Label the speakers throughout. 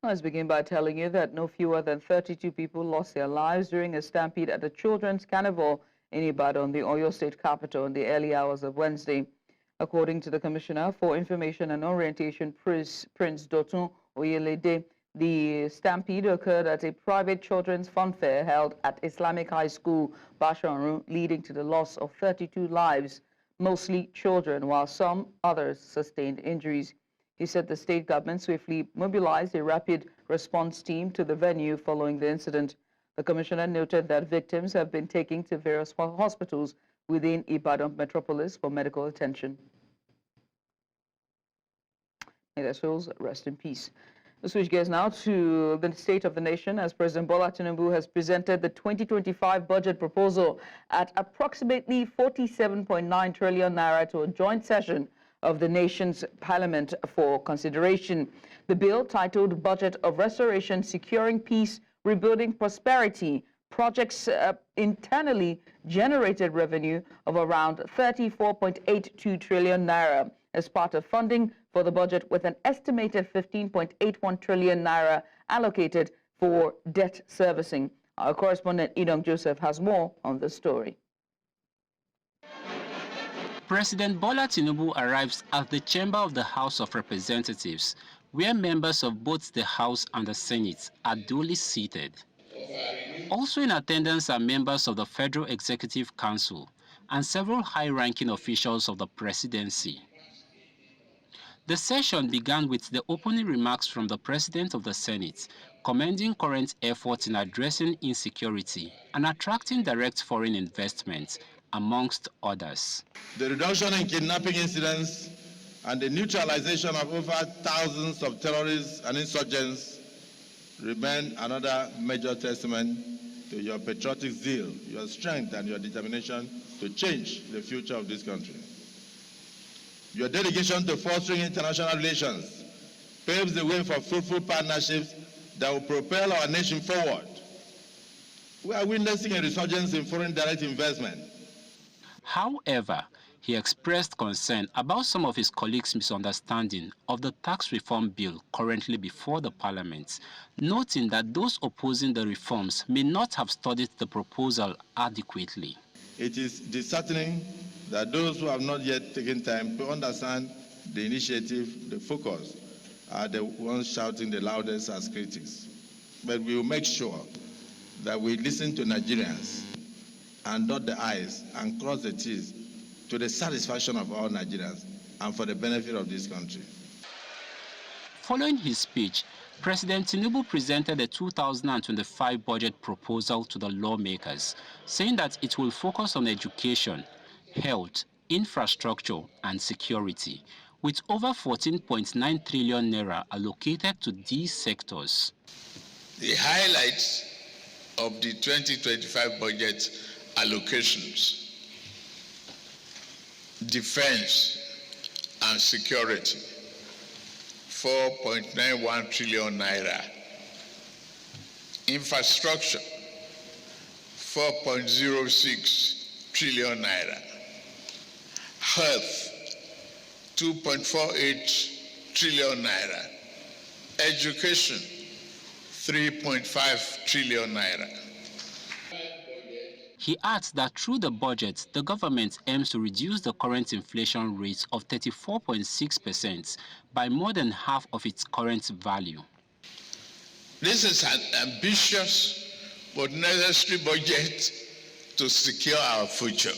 Speaker 1: Let's begin by telling you that no fewer than 32 people lost their lives during a stampede at the Children's Carnival in Ibadan, the Oyo State capital, in the early hours of Wednesday. According to the Commissioner for Information and Orientation, Prince Dotun Oyelade, the stampede occurred at a private children's funfair held at Islamic High School, Basharu, leading to the loss of 32 lives, mostly children, while some others sustained injuries. He said the state government swiftly mobilized a rapid response team to the venue following the incident. The commissioner noted that victims have been taken to various hospitals within Ibadan metropolis for medical attention. May their souls rest in peace. We'll switch gears now to the state of the nation, as President Bola Tinubu has presented the 2025 budget proposal at approximately 47.9 trillion naira to a joint session of the nation's parliament for consideration. The bill, titled Budget of Restoration, Securing Peace, Rebuilding Prosperity, projects internally generated revenue of around 34.82 trillion naira as part of funding for the budget, with an estimated 15.81 trillion naira allocated for debt servicing. Our correspondent Edong Joseph has more on this story.
Speaker 2: President Bola Tinubu arrives at the chamber of the House of Representatives, where members of both the House and the Senate are duly seated. Also in attendance are members of the Federal Executive Council and several high-ranking officials of the presidency. The session began with the opening remarks from the President of the Senate, commending current efforts in addressing insecurity and attracting direct foreign investment, amongst others.
Speaker 3: The reduction in kidnapping incidents and the neutralization of over thousands of terrorists and insurgents remain another major testament to your patriotic zeal, your strength, and your determination to change the future of this country. Your dedication to fostering international relations paves the way for fruitful partnerships that will propel our nation forward. We are witnessing a resurgence in foreign direct investment.
Speaker 2: However, he expressed concern about some of his colleagues' misunderstanding of the tax reform bill currently before the parliament, noting that those opposing the reforms may not have studied the proposal adequately.
Speaker 3: It is disheartening that those who have not yet taken time to understand the initiative, the focus, are the ones shouting the loudest as critics. But we will make sure that we listen to Nigerians and dot the I's and cross the T's to the satisfaction of all Nigerians and for the benefit of this country.
Speaker 2: Following his speech, President Tinubu presented the 2025 budget proposal to the lawmakers, saying that it will focus on education, health, infrastructure, and security, with over 14.9 trillion naira allocated to these sectors.
Speaker 4: The highlights of the 2025 budget allocations: defense and security, 4.91 trillion naira. Infrastructure, 4.06 trillion naira. Health, 2.48 trillion naira. Education, 3.5 trillion naira.
Speaker 2: He adds that through the budget, the government aims to reduce the current inflation rate of 34.6% by more than half of its current value.
Speaker 4: This is an ambitious but necessary budget to secure our future.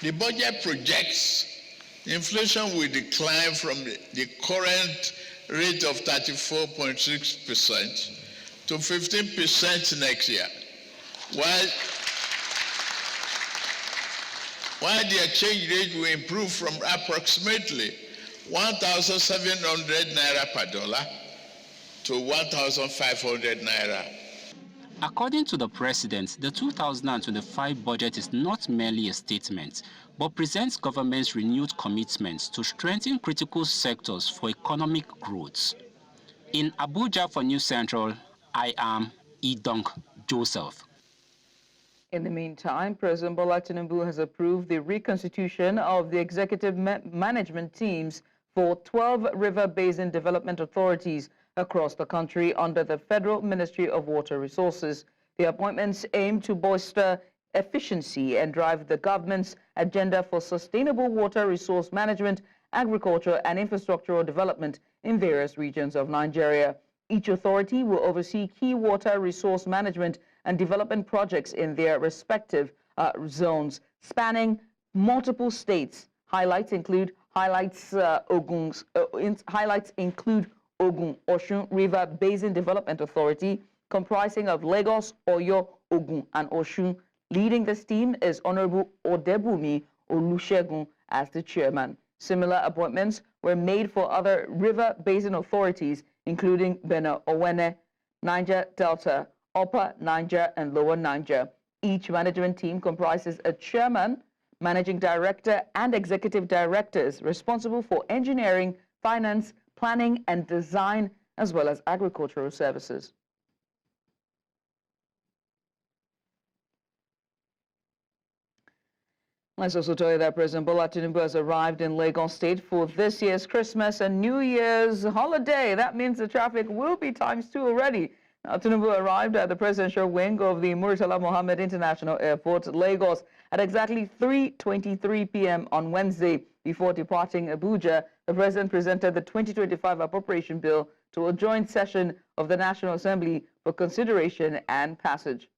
Speaker 4: The budget projects inflation will decline from the current rate of 34.6% to 15% next year, while the exchange rate will improve from approximately 1,700 naira per dollar to 1,500 naira.
Speaker 2: According to the president, the 2025 budget is not merely a statement, but presents government's renewed commitment to strengthen critical sectors for economic growth. In Abuja for News Central, I am Edong Joseph.
Speaker 1: In the meantime, President Bola Tinubu has approved the reconstitution of the executive management teams for 12 River Basin Development Authorities across the country under the Federal Ministry of Water Resources. The appointments aim to bolster efficiency and drive the government's agenda for sustainable water resource management, agriculture, and infrastructural development in various regions of Nigeria. Each authority will oversee key water resource management and development projects in their respective zones, spanning multiple states. Highlights include Ogun, Osun River Basin Development Authority, comprising of Lagos, Oyo, Ogun, and Osun. Leading this team is Honorable Odebumi Olusegun as the chairman. Similar appointments were made for other river basin authorities, including Benue Owene, Niger Delta, Upper Niger, and Lower Niger. Each management team comprises a chairman, managing director, and executive directors responsible for engineering, finance, planning, and design, as well as agricultural services. Let's also tell you that President Bola Tinubu has arrived in Lagos State for this year's Christmas and New Year's holiday. That means the traffic will be ×2 already. Now, Tinubu arrived at the presidential wing of the Murtala Mohammed International Airport, Lagos, at exactly 3:23 p.m. on Wednesday. Before departing Abuja, the president presented the 2025 appropriation bill to a joint session of the National Assembly for consideration and passage.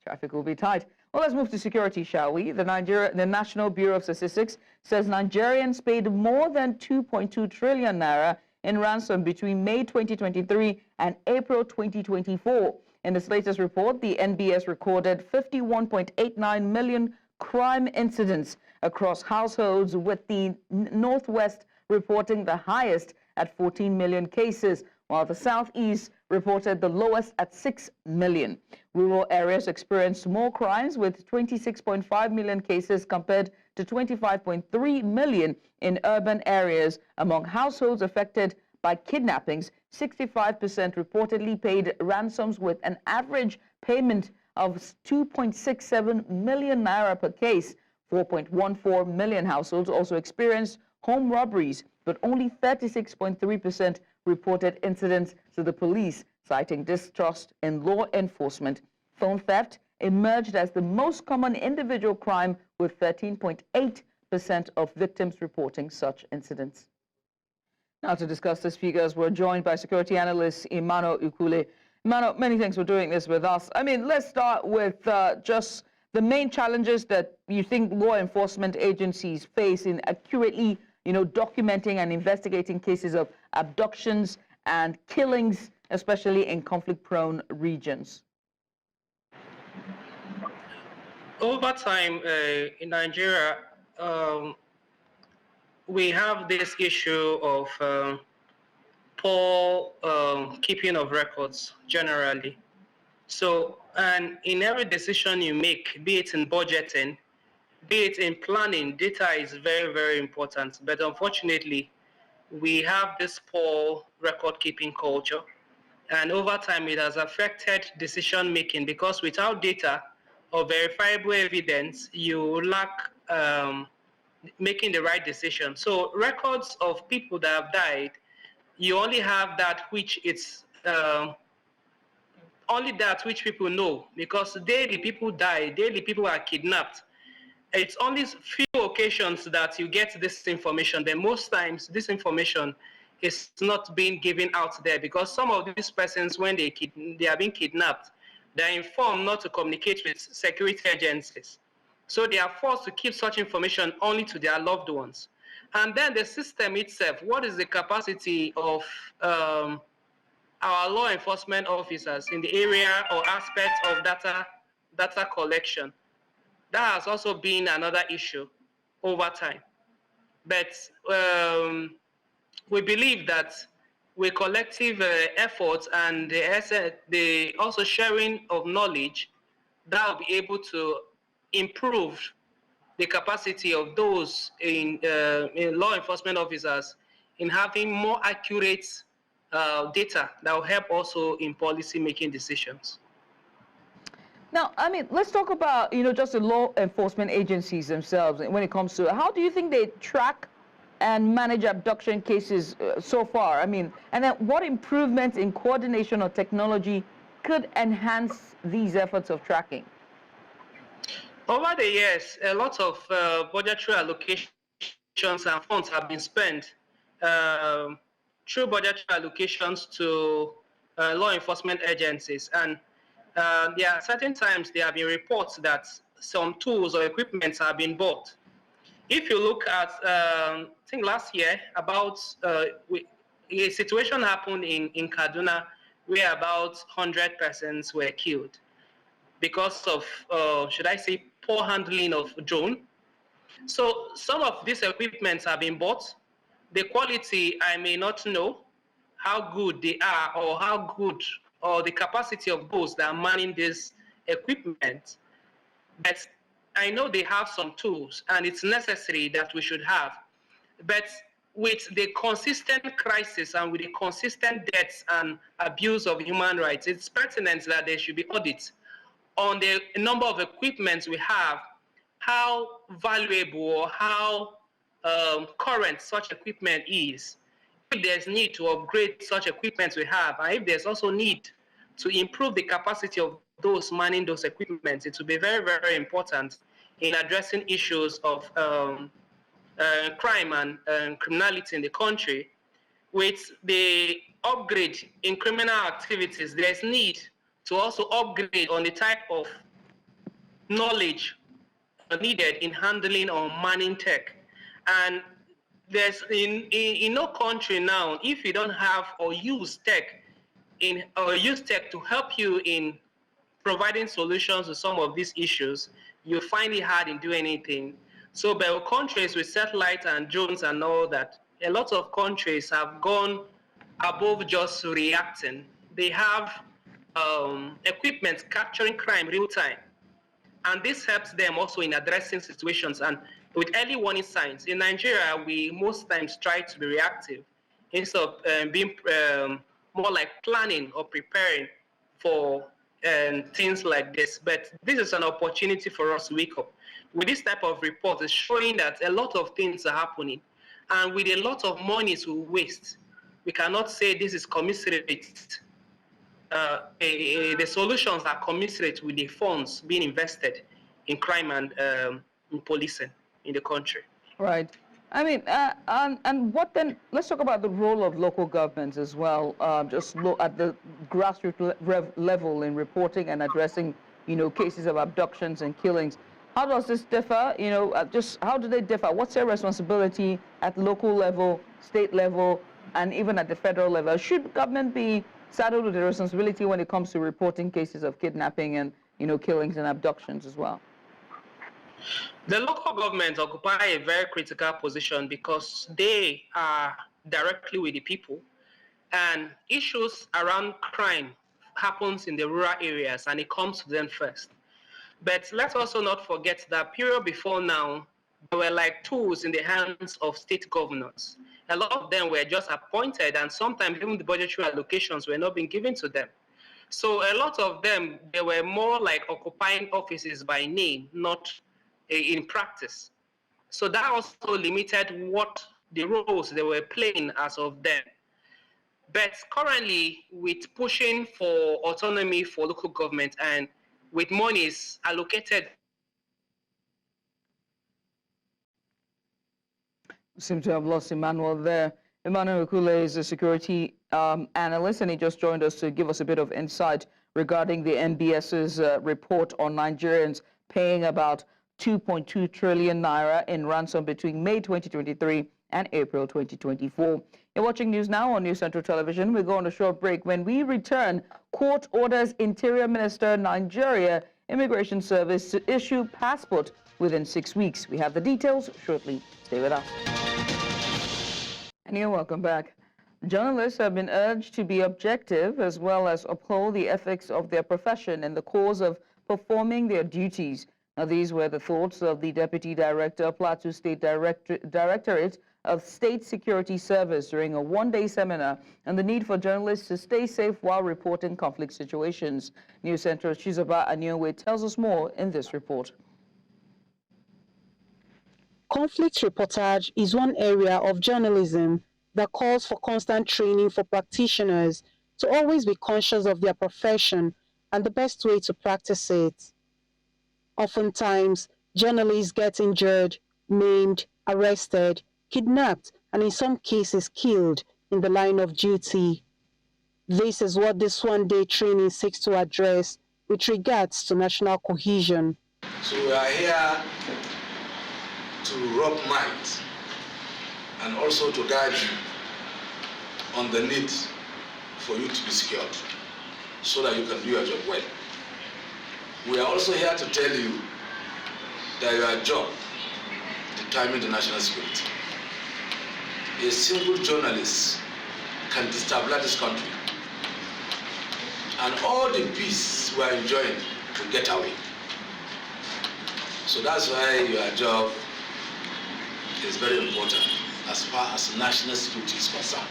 Speaker 1: Traffic will be tight. Well, let's move to security, shall we? The National Bureau of Statistics says Nigerians paid more than 2.2 trillion naira in ransom between May 2023 and April 2024. In its latest report, the NBS recorded 51.89 million crime incidents across households, with the Northwest reporting the highest at 14 million cases, while the Southeast reported the lowest at 6 million. Rural areas experienced more crimes, with 26.5 million cases compared to 25.3 million in urban areas. Among households affected by kidnappings, 65% reportedly paid ransoms, with an average payment of 2.67 million naira per case. 4.14 million households also experienced home robberies, but only 36.3% reported incidents to the police, citing distrust in law enforcement. Phone theft emerged as the most common individual crime, with 13.8% of victims reporting such incidents. Now, to discuss these figures, we're joined by security analyst Emmanuel Ukule. Emmanuel, many thanks for doing this with us. I mean, let's start with just the main challenges that you think law enforcement agencies face in accurately, documenting and investigating cases of abductions and killings, especially in conflict-prone regions.
Speaker 5: Over time in Nigeria, we have this issue of poor keeping of records generally. So, and in every decision you make, be it in budgeting, be it in planning, data is very, very important. But unfortunately, we have this poor record-keeping culture. And over time, it has affected decision making, because without data or verifiable evidence, you lack making the right decision. So records of people that have died, you only have that which it's only that which people know, because daily people die, daily people are kidnapped. It's only few occasions that you get this information. Then most times this information is not being given out there, because some of these persons, when they are being kidnapped, they're informed not to communicate with security agencies. So they are forced to keep such information only to their loved ones. And then the system itself, what is the capacity of our law enforcement officers in the area or aspects of data collection? That has also been another issue over time. But we believe that with collective efforts and the also sharing of knowledge, that will be able to improve the capacity of those in law enforcement officers in having more accurate data that will help also in policy making decisions.
Speaker 1: Now, I mean, let's talk about, just the law enforcement agencies themselves when it comes to how do you think they track and manage abduction cases so far? I mean, and then what improvements in coordination or technology could enhance these efforts of tracking?
Speaker 5: Over the years, a lot of budgetary allocations and funds have been spent through budgetary allocations to law enforcement agencies. And there are certain times there have been reports that some tools or equipment have been bought. If you look at, I think last year, about a situation happened in Kaduna where about 100 persons were killed because of, should I say, poor handling of drone. So some of these equipments have been bought. The quality, I may not know how good they are or how good or the capacity of those that are manning this equipment. But I know they have some tools and it's necessary that we should have. But with the consistent crisis and with the consistent deaths and abuse of human rights, it's pertinent that there should be audits on the number of equipments we have, how valuable or how current such equipment is, if there's need to upgrade such equipment we have, and if there's also need to improve the capacity of those manning those equipments, it will be very, very important in addressing issues of crime and criminality in the country. With the upgrade in criminal activities, there's need to also upgrade on the type of knowledge needed in handling or manning tech. And there's in no country now, if you don't have or use tech to help you in providing solutions to some of these issues, you find it hard in doing anything. So by countries with satellite and drones and all that, a lot of countries have gone above just reacting. They have equipment capturing crime real time. And this helps them also in addressing situations and with early warning signs. In Nigeria, we most times try to be reactive instead of being more like planning or preparing for things like this. But this is an opportunity for us to wake up. With this type of report, it's showing that a lot of things are happening. And with a lot of money to waste, we cannot say this is commiserate. The solutions are commensurate with the funds being invested in crime and in policing in the country.
Speaker 1: Right. I mean, and what then, let's talk about the role of local governments as well, just look at the grassroots level in reporting and addressing, cases of abductions and killings. How does this differ? Just how do they differ? What's their responsibility at local level, state level, and even at the federal level? Should government be saddled with the responsibility when it comes to reporting cases of kidnapping and, killings and abductions as well?
Speaker 5: The local governments occupy a very critical position because they are directly with the people, and issues around crime happens in the rural areas and it comes to them first. But let's also not forget that period before now, there were like tools in the hands of state governors. A lot of them were just appointed, and sometimes even the budgetary allocations were not being given to them. So a lot of them, they were more like occupying offices by name, not in practice. So that also limited what the roles they were playing as of then. But currently, with pushing for autonomy for local government and with monies allocated.
Speaker 1: Seem to have lost Emmanuel there. Emmanuel Okule is a security analyst, and he just joined us to give us a bit of insight regarding the MBS's report on Nigerians paying about 2.2 trillion naira in ransom between May 2023 and April 2024. You're watching News Now on News Central Television. We'll go on a short break. When we return, court orders Interior Minister Nigeria Immigration Service to issue passport within 6 weeks. We have the details shortly. Stay with us. And you're welcome back. Journalists have been urged to be objective as well as uphold the ethics of their profession in the cause of performing their duties. Now, these were the thoughts of the Deputy Director, Plateau State Directorate of State Security Service during a one-day seminar on the need for journalists to stay safe while reporting conflict situations. News Central's Chizoba Anyowe tells us more in this report.
Speaker 6: Conflict reportage is one area of journalism that calls for constant training for practitioners to always be conscious of their profession and the best way to practice it. Oftentimes, journalists get injured, maimed, arrested, kidnapped, and in some cases killed in the line of duty. This is what this one-day training seeks to address with regards to national cohesion.
Speaker 7: So we are here to rub minds and also to guide you on the need for you to be secured so that you can do your job well. We are also here to tell you that your job determines the national security. A single journalist can destabilize this country, and all the peace we are enjoying will get away. So that's why your job is very important as far as national security is concerned.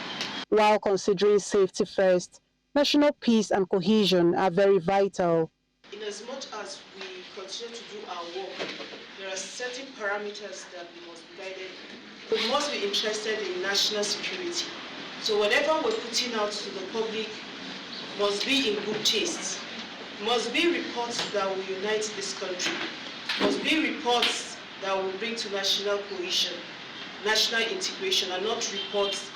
Speaker 6: While considering safety first, national peace and cohesion are very vital.
Speaker 8: In as much as we continue to do our work, there are certain parameters that we must be guided. We must be interested in national security. So whatever we're putting out to the public must be in good taste. Must be reports that will unite this country. Must be reports that will bring to national cohesion, national integration, and not reports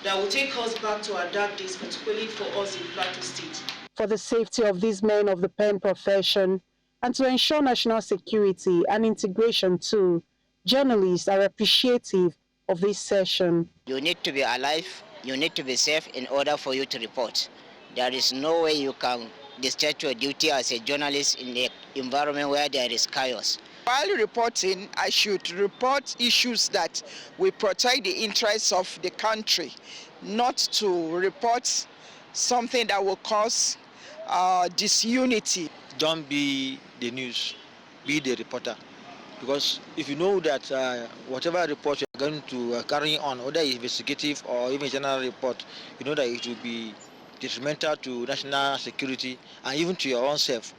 Speaker 8: that will take us back to our dark days, particularly for us in Plateau State.
Speaker 6: For the safety of these men of the pen profession and to ensure national security and integration too, journalists are appreciative of this session.
Speaker 9: You need to be alive, you need to be safe in order for you to report. There is no way you can discharge your duty as a journalist in the environment where there is chaos.
Speaker 10: While reporting, I should report issues that will protect the interests of the country, not to report something that will cause disunity.
Speaker 11: Don't be the news, be the reporter. Because if you know that whatever report you're going to carry on, whether it's investigative or even general report, you know that it will be detrimental to national security and even to your own self.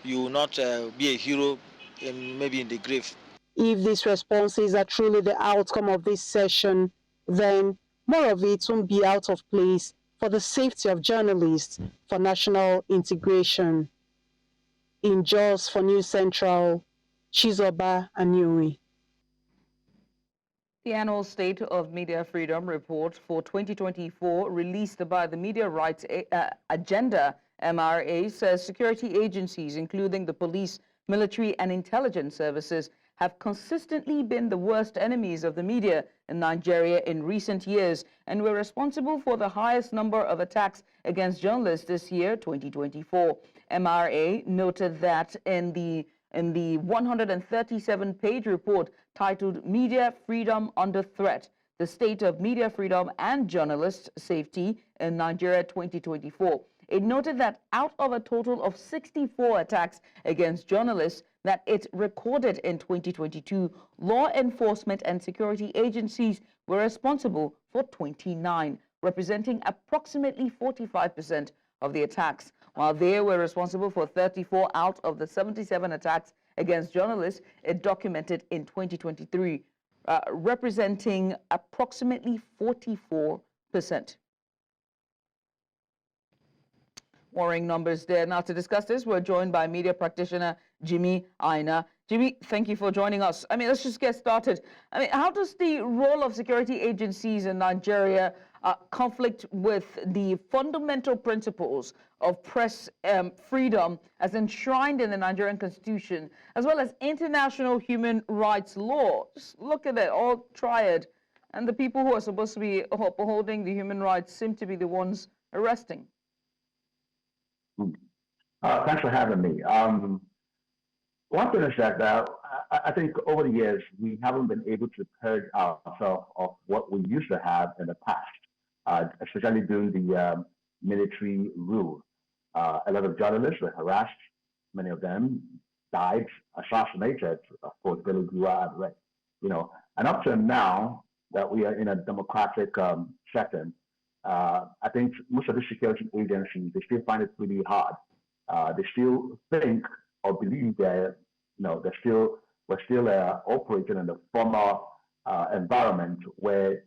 Speaker 11: You will not be a hero maybe in the grave.
Speaker 6: If these responses are truly the outcome of this session, then more of it won't be out of place for the safety of journalists for national integration. In Jos for News Central, Chizoba Anyowe.
Speaker 1: The annual State of Media Freedom Report for 2024 released by the Media Rights Agenda, MRA, says security agencies, including the police, military and intelligence services, have consistently been the worst enemies of the media in Nigeria in recent years and were responsible for the highest number of attacks against journalists this year, 2024. MRA noted that in the 137-page report titled Media Freedom Under Threat, the State of Media Freedom and Journalist Safety in Nigeria 2024. It noted that out of a total of 64 attacks against journalists that it recorded in 2022, law enforcement and security agencies were responsible for 29, representing approximately 45% of the attacks, while they were responsible for 34 out of the 77 attacks against journalists it documented in 2023, representing approximately 44%. Worrying numbers there. Now, to discuss this, we're joined by media practitioner Jimmy Aina. Jimmy, thank you for joining us. Let's just get started. How does the role of security agencies in Nigeria conflict with the fundamental principles of press freedom as enshrined in the Nigerian Constitution, as well as international human rights law? Just look at it, all triad. And the people who are supposed to be upholding the human rights seem to be the ones arresting.
Speaker 12: Thanks for having me. One thing is that I think over the years, we haven't been able to purge ourselves of what we used to have in the past, especially during the military rule. A lot of journalists were harassed. Many of them died, assassinated. Of course, Billy grew out of it. And up to now, that we are in a democratic setting, I think most of the security agencies, they still find it pretty hard. They still think or believe that, we're still operating in the former environment where,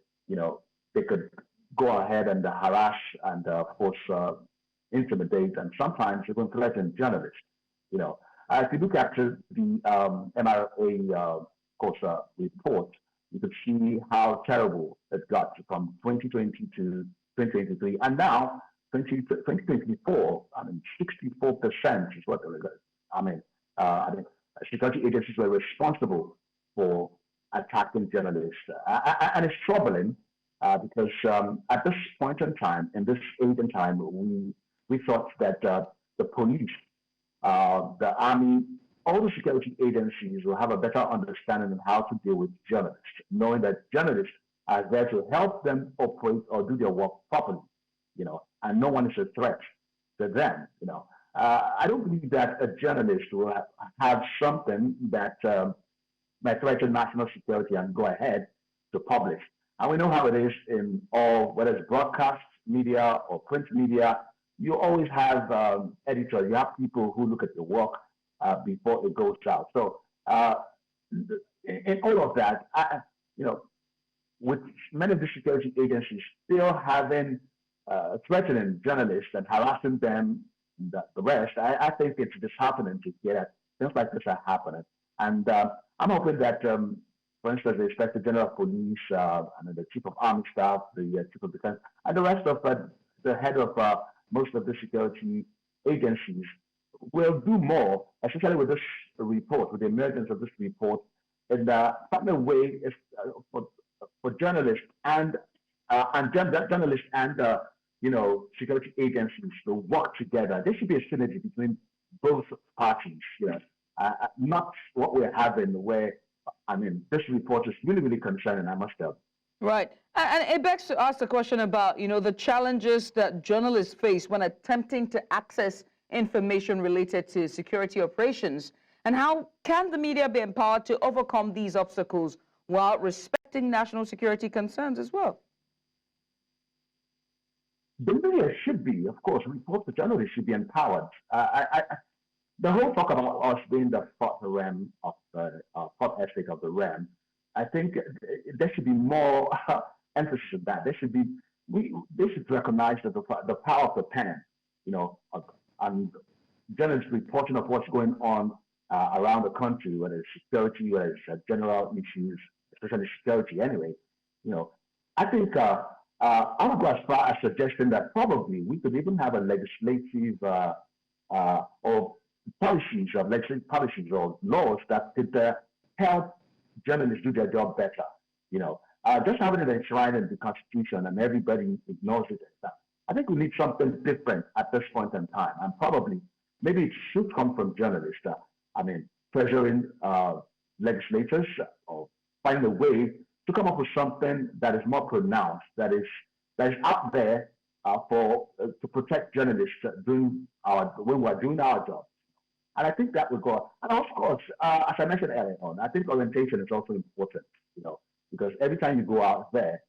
Speaker 12: they could go ahead and harass and, of course, intimidate and sometimes even threaten journalists. If you look at the MRA, report, you could see how terrible it got from 2020 to 2023, and now 2024. 64% is what I think security agencies were responsible for attacking journalists, and it's troubling because at this point in time, in this age and time, we thought that the police, the army, all the security agencies will have a better understanding of how to deal with journalists, knowing that journalists are there to help them operate or do their work properly, and no one is a threat to them, I don't believe that a journalist will have something that might threaten national security and go ahead to publish. And we know how it is in all, whether it's broadcast media or print media, you always have editors, you have people who look at your work before it goes out. So in all of that, with many of the security agencies still having threatening journalists and harassing them, the rest, I think it's disheartening to hear that things like this are happening. And I'm hoping that, for instance, the Inspector General of Police, and the Chief of Army Staff, the Chief of Defense, and the rest of the head of most of the security agencies will do more, especially with this report, with the emergence of this report, in find a way for journalists and journalists and security agencies to work together. There should be a synergy between both parties. Not what we're having, where this report is really, really concerning, I must tell.
Speaker 1: Right. And it begs to ask the question about, the challenges that journalists face when attempting to access information related to security operations. And how can the media be empowered to overcome these obstacles while respecting national security concerns as well?
Speaker 12: The media should be, of course, reporters, journalists should be empowered. The whole talk about us being the fourth realm of the fourth estate of the realm, I think there should be more emphasis on that. They should recognize that the power of the pen, and journalists reporting of what's going on around the country, whether it's security, whether it's general issues, especially security anyway. I think I would go as far as suggesting that probably we could even have a legislative or policies or laws that could help journalists do their job better. Just having it enshrined in the Constitution and everybody ignores it. I think we need something different at this point in time, and probably maybe it should come from journalists. Pressuring legislators or finding a way to come up with something that is more pronounced, that is out there to protect journalists when we're doing our job. And I think that would go. And of course, as I mentioned earlier on, I think orientation is also important, because every time you go out there,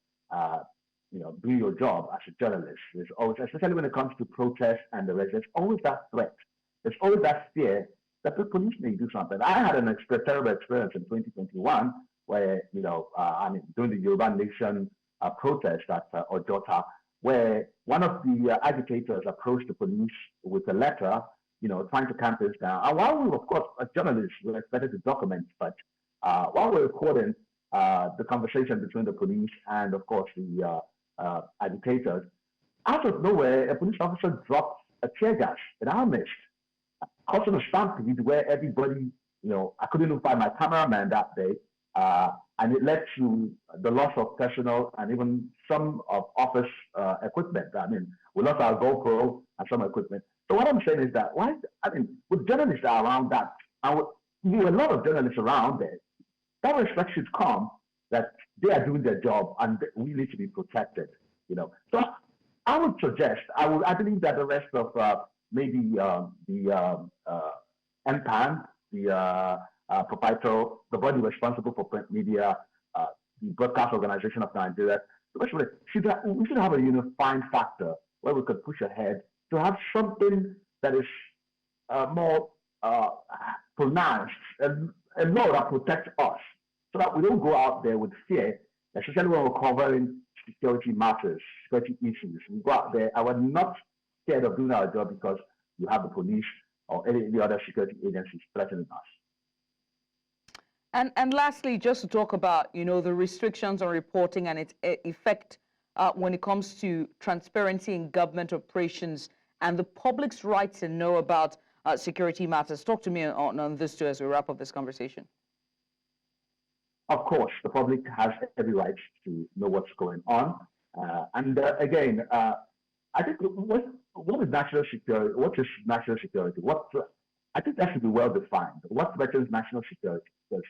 Speaker 12: doing your job as a journalist, there's always, especially when it comes to protests and the rest, there's always that threat. There's always that fear that the police may do something. I had an terrible experience in 2021 where, during the Yoruba Nation protest at Ojota, where one of the agitators approached the police with a letter, trying to calm things down. And while we were, of course, as journalists, we were expected to document, but while we were recording the conversation between the police and, of course, the agitators, out of nowhere, a police officer dropped a tear gas in our midst, causing a stampede where everybody, I couldn't even find my cameraman that day, and it led to the loss of personnel and even some of office equipment. We lost our GoPro and some equipment. So what I'm saying is that, with journalists around that, and with a lot of journalists around there, that respect should come that they are doing their job and we need to be protected. So I would suggest, I believe that the rest of maybe the NPAN, the proprietor, the body responsible for print media, the Broadcast Organization of Nigeria. We should have a unifying factor where we could push ahead to have something that is more pronounced, a law that protects us, so that we don't go out there with fear, especially when we're covering security matters, security issues. We go out there and we're not scared of doing our job because you have the police or any other security agencies threatening us.
Speaker 1: And lastly, just to talk about, the restrictions on reporting and its effect when it comes to transparency in government operations and the public's right to know about security matters. Talk to me on this too as we wrap up this conversation.
Speaker 12: Of course, the public has every right to know what's going on. Again, I think what is national security? What is national security? I think that should be well defined. What threatens national security? Because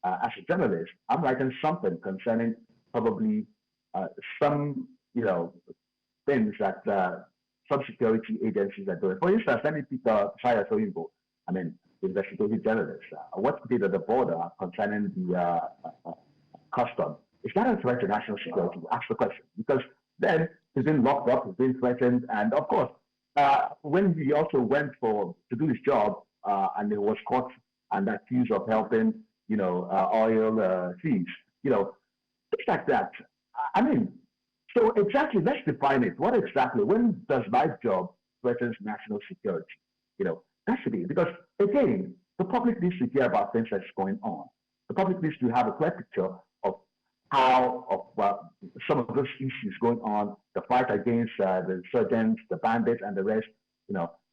Speaker 12: as a journalist, I'm writing something concerning probably some, things that some security agencies are doing. For instance, let me pick Saya Soyinbo, investigative journalist. What he did at the border concerning the custom, is that a threat to national security? Ask the question. Because then he's been locked up, he's been threatened, and of course, when he also went to do his job, and he was caught and accused of helping, oil thieves, things like that. So exactly, let's define it. What exactly, when does my job threatens national security? That should be, because again, the public needs to hear about things that's going on. The public needs to have a clear picture of how, some of those issues going on, the fight against the insurgents, the bandits, and the rest,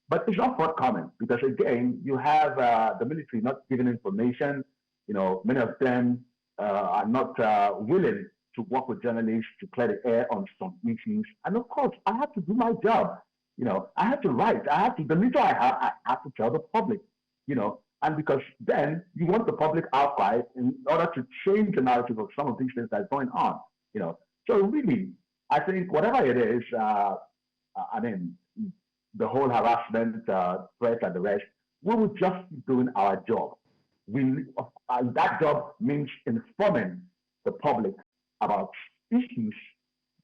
Speaker 12: But it's not forthcoming, because again, you have the military not giving information. Many of them are not willing to work with journalists to clear the air on some issues. And of course, I have to do my job. I have to write. The little I have to tell the public, and because then you want the public outcry in order to change the narrative of some of these things that's going on, So really, I think whatever it is, the whole harassment, threat, and the rest, we will just be doing our job. That job means informing the public about issues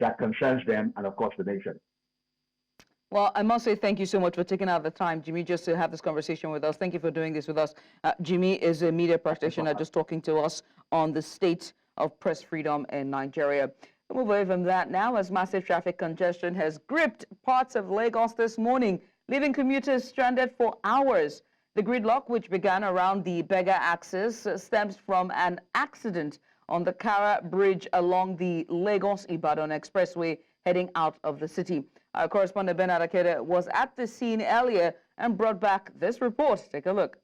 Speaker 12: that concerns them and, of course, the nation.
Speaker 1: Well, I must say thank you so much for taking out the time, Jimmy, just to have this conversation with us. Thank you for doing this with us. Jimmy is a media practitioner just talking to us on the state of press freedom in Nigeria. We'll move away from that now, as massive traffic congestion has gripped parts of Lagos this morning, leaving commuters stranded for hours. The gridlock, which began around the Bega axis, stems from an accident on the Kara Bridge along the Lagos-Ibadan Expressway heading out of the city. Our correspondent Ben Adakede was at the scene earlier and brought back this report. Take a look.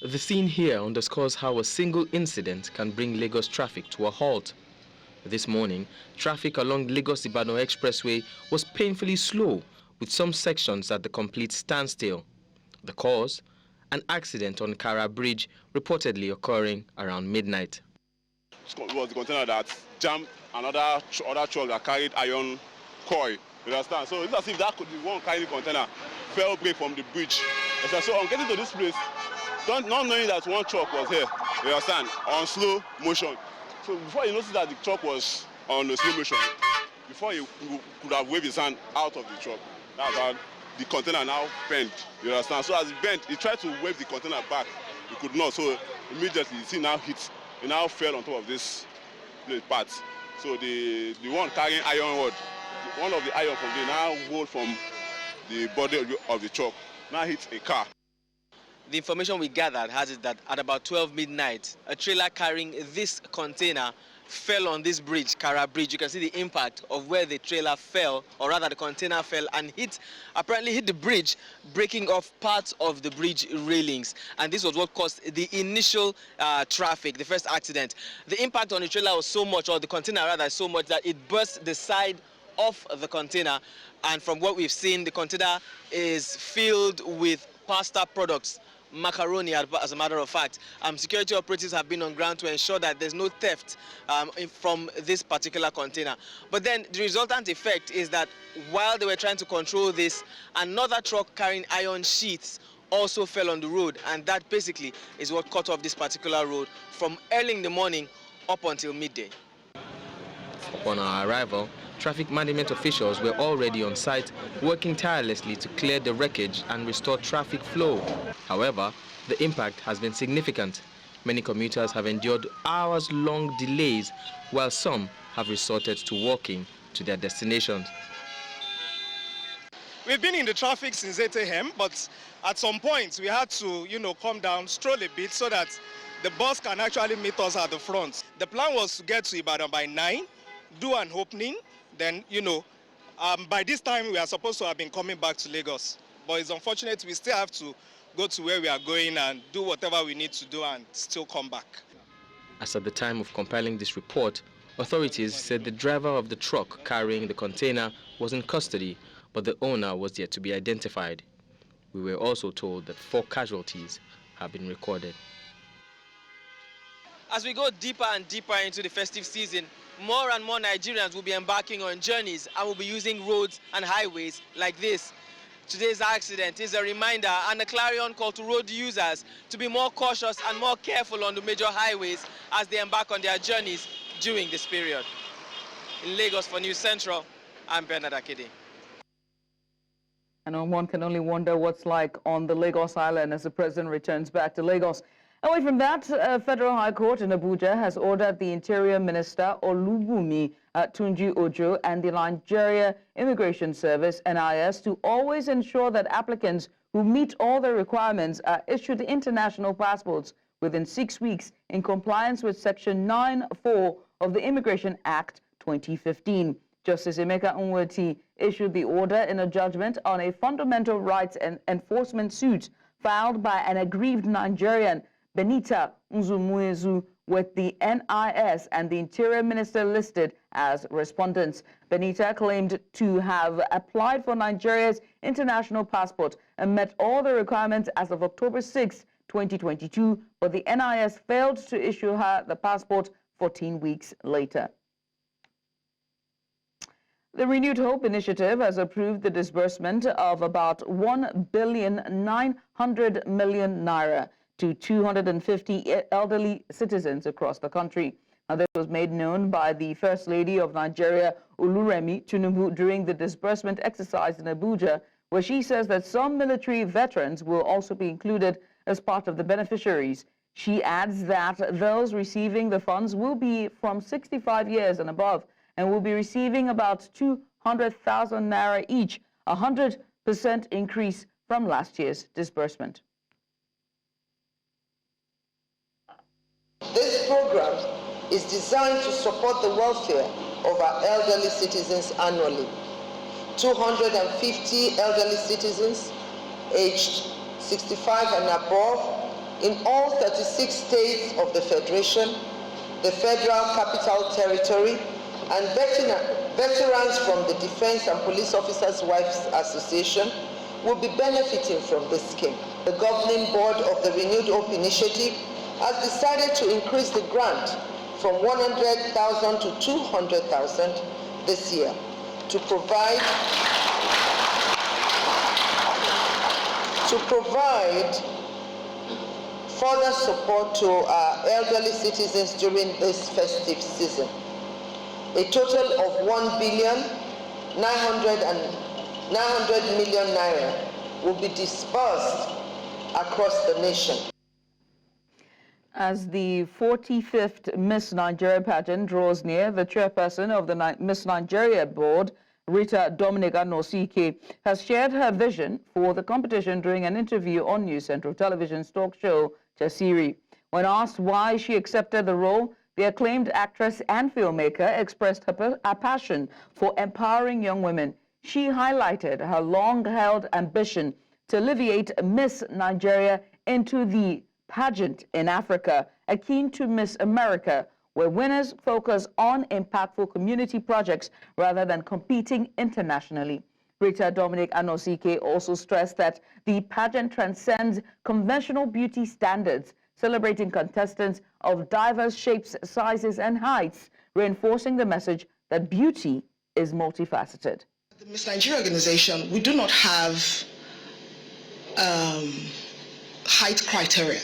Speaker 13: The scene here underscores how a single incident can bring Lagos traffic to a halt. This morning, traffic along Lagos-Ibadan Expressway was painfully slow, with some sections at the complete standstill. The cause? An accident on Kara Bridge, reportedly occurring around midnight.
Speaker 14: It was the container that jammed other truck that carried iron coil. You understand? So it's as if that could be one carrying container fell break from the bridge. So on getting to this place, not knowing that one truck was here, you understand, on slow motion. So before you notice that the truck was on the slow motion, before you could have waved his hand out of the truck, that's how the container now bent. You understand? So as it bent, he tried to wave the container back. He could not. So immediately, you see now hit. He now fell on top of this parts. So the one carrying iron rod, one of the iron from there now rolled from the body of the truck, now hit a car.
Speaker 13: The information we gathered has it that at about 12 midnight, a trailer carrying this container fell on this bridge, Kara Bridge. You can see the impact of where the trailer fell, or rather the container fell and apparently hit the bridge, breaking off parts of the bridge railings. And this was what caused the initial traffic, the first accident. The impact on the trailer was so much, or the container rather, so much that it burst the side of the container. And from what we've seen, the container is filled with pasta products, macaroni, as a matter of fact. Security operatives have been on ground to ensure that there's no theft from this particular container. But then the resultant effect is that while they were trying to control this, another truck carrying iron sheets also fell on the road, and that basically is what cut off this particular road. From early in the morning up until midday.
Speaker 15: Upon our arrival, traffic management officials were already on site, working tirelessly to clear the wreckage and restore traffic flow. However, the impact has been significant. Many commuters have endured hours-long delays, while some have resorted to walking to their destinations.
Speaker 16: We've been in the traffic since 8 a.m., but at some point we had to, calm down, stroll a bit so that the bus can actually meet us at the front. The plan was to get to Ibadan by 9, do an opening, then, by this time we are supposed to have been coming back to Lagos. But it's unfortunate we still have to go to where we are going and do whatever we need to do and still come back.
Speaker 15: As at the time of compiling this report, authorities said the driver of the truck carrying the container was in custody, but the owner was yet to be identified. We were also told that 4 casualties have been recorded.
Speaker 13: As we go deeper and deeper into the festive season, more and more Nigerians will be embarking on journeys and will be using roads and highways like this. Today's accident is a reminder and a clarion call to road users to be more cautious and more careful on the major highways as they embark on their journeys during this period. In Lagos for News Central, I'm Bernard Akede.
Speaker 1: And one can only wonder what's like on the Lagos Island as the president returns back to Lagos. Away from that, Federal High Court in Abuja has ordered the Interior Minister Olubunmi Tunji Ojo and the Nigeria Immigration Service, NIS, to always ensure that applicants who meet all the requirements are issued international passports within 6 weeks in compliance with Section 9(4) of the Immigration Act 2015. Justice Emeka Nweti issued the order in a judgment on a fundamental rights and enforcement suit filed by an aggrieved Nigerian, Benita Nzumuezu, with the NIS and the Interior Minister listed as respondents. Benita claimed to have applied for Nigeria's international passport and met all the requirements as of October 6, 2022, but the NIS failed to issue her the passport 14 weeks later. The Renewed Hope Initiative has approved the disbursement of about 1,900,000,000 naira to 250 elderly citizens across the country. Now, this was made known by the First Lady of Nigeria, Oluremi Tinubu, during the disbursement exercise in Abuja, where she says that some military veterans will also be included as part of the beneficiaries. She adds that those receiving the funds will be from 65 years and above and will be receiving about 200,000 naira each, a 100% increase from last year's disbursement.
Speaker 17: This program is designed to support the welfare of our elderly citizens annually. 250 elderly citizens aged 65 and above in all 36 states of the Federation, the Federal Capital Territory, and veterans from the Defense and Police Officers' Wives Association will be benefiting from this scheme. The governing board of the Renewed Hope Initiative has decided to increase the grant from 100,000 to 200,000 this year to provide further support to our elderly citizens during this festive season. A total of 1,900,000,000 naira will be disbursed across the nation.
Speaker 1: As the 45th Miss Nigeria pageant draws near, the chairperson of the Miss Nigeria board, Rita Dominic Anosike, has shared her vision for the competition during an interview on News Central Television's talk show, Chasiri. When asked why she accepted the role, the acclaimed actress and filmmaker expressed her passion for empowering young women. She highlighted her long-held ambition to alleviate Miss Nigeria into the pageant in Africa, akin to Miss America, where winners focus on impactful community projects rather than competing internationally. Rita Dominic Anosike also stressed that the pageant transcends conventional beauty standards, celebrating contestants of diverse shapes, sizes, and heights, reinforcing the message that beauty is multifaceted.
Speaker 18: The Miss Nigeria organization, we do not have height criteria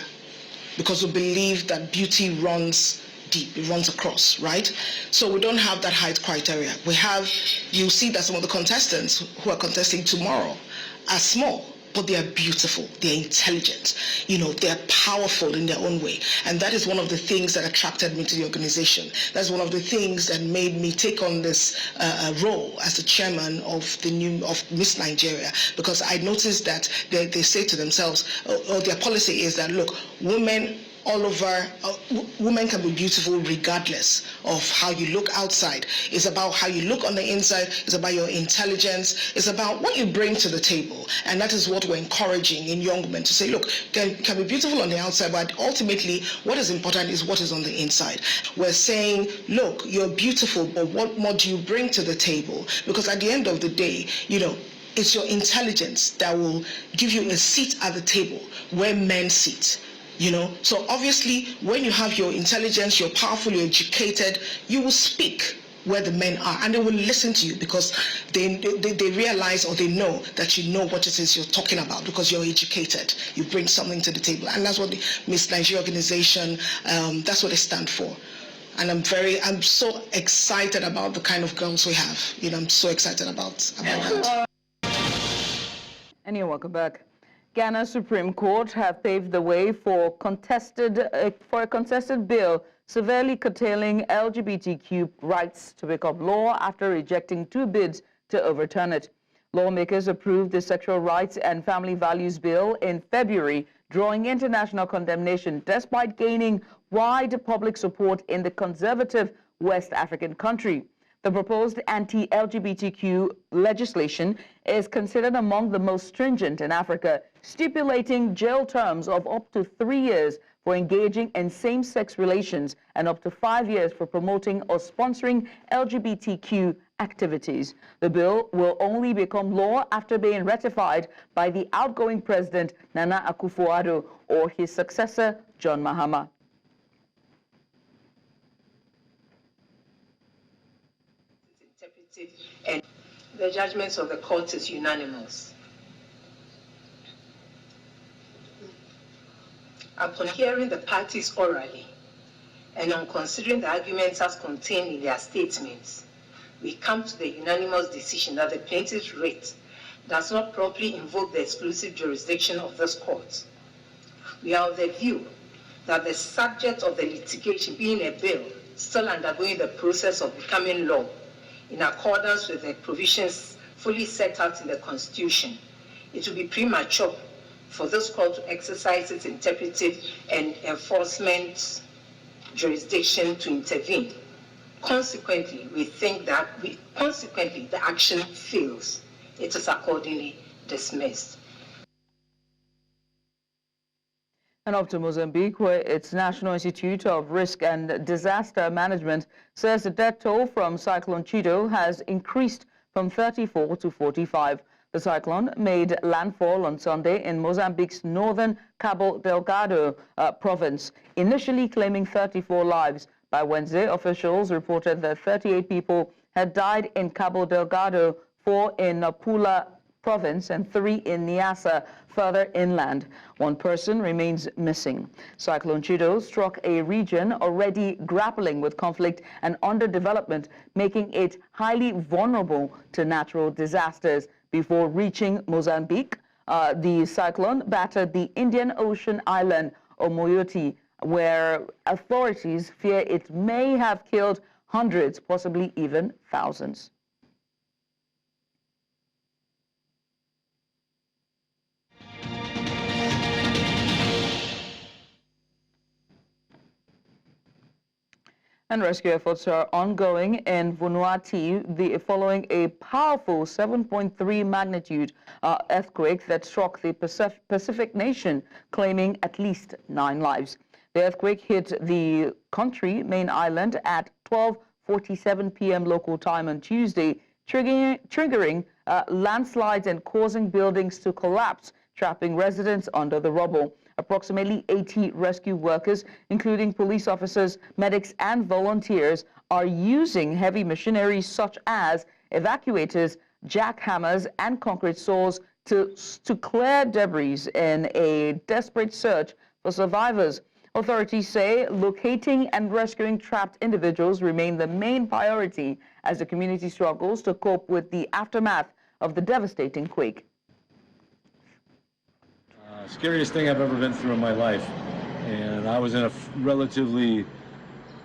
Speaker 18: because we believe that beauty runs deep, it runs across, right? So we don't have that height criteria. We have, you see that some of the contestants who are contesting tomorrow are small, but they are beautiful, they're intelligent, they're powerful in their own way. And that is one of the things that attracted me to the organization. That's one of the things that made me take on this role as the chairman of Miss Nigeria, because I noticed that they say to themselves, or their policy is that, look, women all over, women can be beautiful regardless of how you look outside. It's about how you look on the inside. It's about your intelligence. It's about what you bring to the table. And that is what we're encouraging in young women to say, look, can be beautiful on the outside, but ultimately what is important is what is on the inside. We're saying, look, you're beautiful, but what more do you bring to the table? Because at the end of the day, it's your intelligence that will give you a seat at the table where men sit. So obviously, when you have your intelligence, you're powerful, you're educated, you will speak where the men are, and they will listen to you because they realize, or they know that you know what it is you're talking about because you're educated. You bring something to the table, and that's what the Miss Nigeria organization, that's what they stand for. And I'm so excited about the kind of girls we have. I'm so excited about that.
Speaker 1: And you're welcome back. Ghana's Supreme Court have paved the way for a contested bill severely curtailing LGBTQ rights to become law after rejecting 2 bids to overturn it. Lawmakers approved the Sexual Rights and Family Values Bill in February, drawing international condemnation despite gaining wide public support in the conservative West African country. The proposed anti-LGBTQ legislation is considered among the most stringent in Africa, stipulating jail terms of up to 3 years for engaging in same-sex relations and up to 5 years for promoting or sponsoring LGBTQ activities. The bill will only become law after being ratified by the outgoing president, Nana Akufo-Addo, or his successor, John Mahama.
Speaker 19: And the judgments of the court is unanimous. Upon hearing the parties orally and on considering the arguments as contained in their statements, we come to the unanimous decision that the plaintiff's writ does not properly invoke the exclusive jurisdiction of this court. We are of the view that the subject of the litigation, being a bill still undergoing the process of becoming law, in accordance with the provisions fully set out in the Constitution, it will be premature for this court to exercise its interpretive and enforcement jurisdiction to intervene. Consequently, we think that the action fails. It is accordingly dismissed.
Speaker 1: And up to Mozambique, where its National Institute of Risk and Disaster Management says the death toll from Cyclone Cheeto has increased from 34 to 45. The cyclone made landfall on Sunday in Mozambique's northern Cabo Delgado province, initially claiming 34 lives. By Wednesday, officials reported that 38 people had died in Cabo Delgado, 4 in Nampula province and 3 in Niassa, further inland. 1 person remains missing. Cyclone Cheeto struck a region already grappling with conflict and underdevelopment, making it highly vulnerable to natural disasters. Before reaching Mozambique, the cyclone battered the Indian Ocean island Omoyoti, where authorities fear it may have killed hundreds, possibly even thousands. And rescue efforts are ongoing in Vanuatu following a powerful 7.3 magnitude earthquake that struck the Pacific nation, claiming at least 9 lives. The earthquake hit the country main island at 12:47 p.m. local time on Tuesday, triggering landslides and causing buildings to collapse, trapping residents under the rubble. Approximately 80 rescue workers, including police officers, medics, and volunteers, are using heavy machinery such as evacuators, jackhammers, and concrete saws to clear debris in a desperate search for survivors. Authorities say locating and rescuing trapped individuals remain the main priority as the community struggles to cope with the aftermath of the devastating quake.
Speaker 20: Scariest thing I've ever been through in my life. And I was in a relatively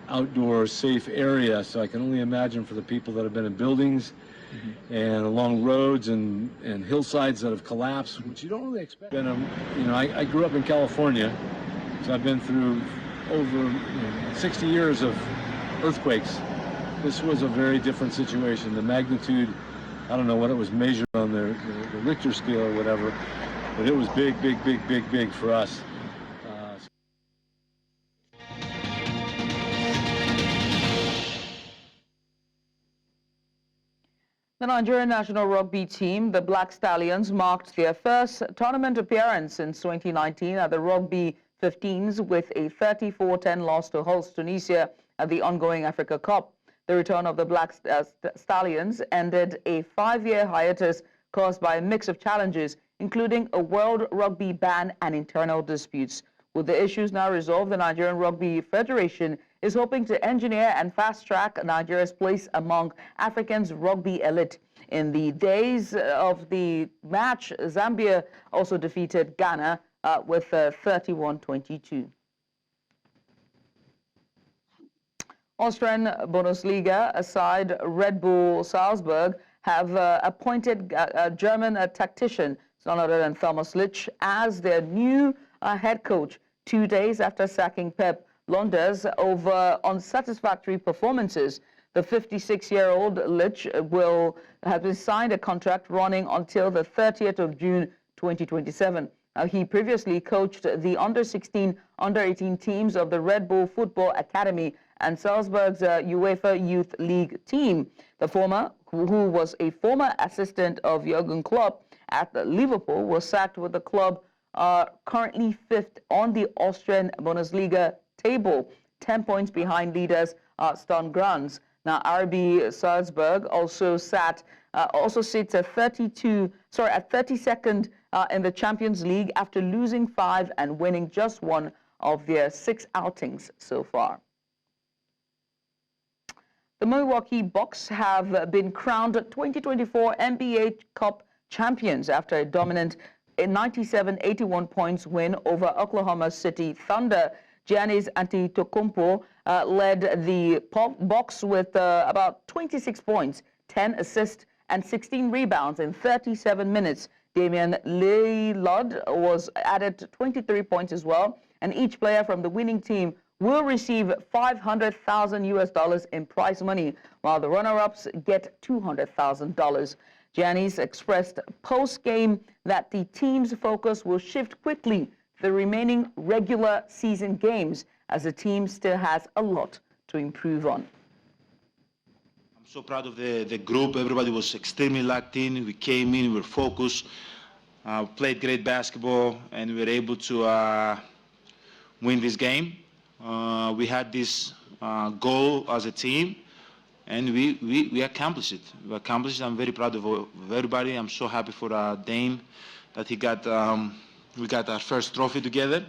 Speaker 20: outdoor safe area, so I can only imagine for the people that have been in buildings and along roads and hillsides that have collapsed, which you don't really expect. I grew up in California, so I've been through over 60 years of earthquakes. This was a very different situation. The magnitude, I don't know what it was measured on the Richter scale or whatever, but it was big, big, big, big, big for us.
Speaker 1: The Nigerian national rugby team, the Black Stallions, marked their first tournament appearance since 2019 at the Rugby 15s with a 34-10 loss to host Tunisia at the ongoing Africa Cup. The return of the Black Stallions ended a 5-year hiatus caused by a mix of challenges, including a World Rugby ban and internal disputes. With the issues now resolved, the Nigerian Rugby Federation is hoping to engineer and fast-track Nigeria's place among Africa's rugby elite. In the days of the match, Zambia also defeated Ghana with 31-22. Austrian Bundesliga side Red Bull Salzburg have appointed a German tactician, none other than Thomas Lich, as their new head coach 2 days after sacking Pep Londres over unsatisfactory performances. The 56-year-old Lich will have been signed a contract running until the 30th of June 2027. He previously coached the under-16, under-18 teams of the Red Bull Football Academy and Salzburg's UEFA Youth League team. The former, who was a former assistant of Jurgen Klopp at Liverpool, was sacked with the club currently 5th on the Austrian Bundesliga table, 10 points behind leaders Sturm Graz. Now, RB Salzburg also sits at 32nd in the Champions League after losing 5 and winning just 1 of their 6 outings so far. The Milwaukee Bucks have been crowned 2024 NBA Cup champions after a dominant 97-81 points win over Oklahoma City Thunder. Giannis Antetokounmpo led the Bucks with about 26 points, 10 assists, and 16 rebounds in 37 minutes. Damian Lillard was added 23 points as well, and each player from the winning team will receive $500,000 in prize money, while the runner-ups get $200,000. Giannis expressed post-game that the team's focus will shift quickly to the remaining regular season games, as the team still has a lot to improve on.
Speaker 21: I'm so proud of the group. Everybody was extremely locked in. We came in, we were focused, played great basketball, and we were able to win this game. We had this goal as a team, and we accomplished it. We accomplished it. I'm very proud of everybody. I'm so happy for Dame that he got we got our first trophy together,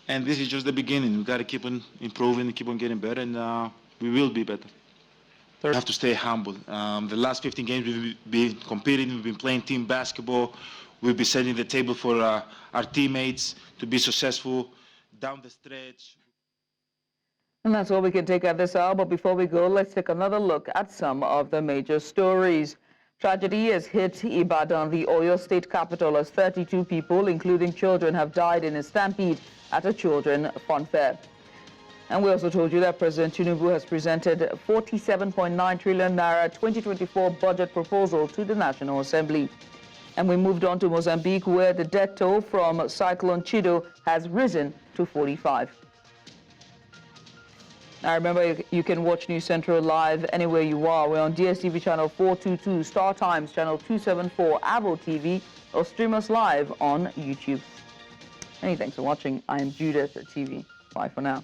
Speaker 21: and this is just the beginning. We got to keep on improving, keep on getting better, and we will be better. We have to stay humble. The last 15 games we've been competing, we've been playing team basketball. We'll be setting the table for our teammates to be successful down the stretch.
Speaker 1: And that's all we can take at this hour. But before we go, let's take another look at some of the major stories. Tragedy has hit Ibadan, the Oyo State capital, as 32 people, including children, have died in a stampede at a children funfair. And we also told you that President Tinubu has presented 47.9 trillion naira 2024 budget proposal to the National Assembly. And we moved on to Mozambique, where the death toll from Cyclone Cheeto has risen to 45. Now remember, you can watch News Central live anywhere you are. We're on DSTV channel 422, Star Times channel 274, Avo TV, or stream us live on YouTube. Many thanks for watching. I am Judith at TV. Bye for now.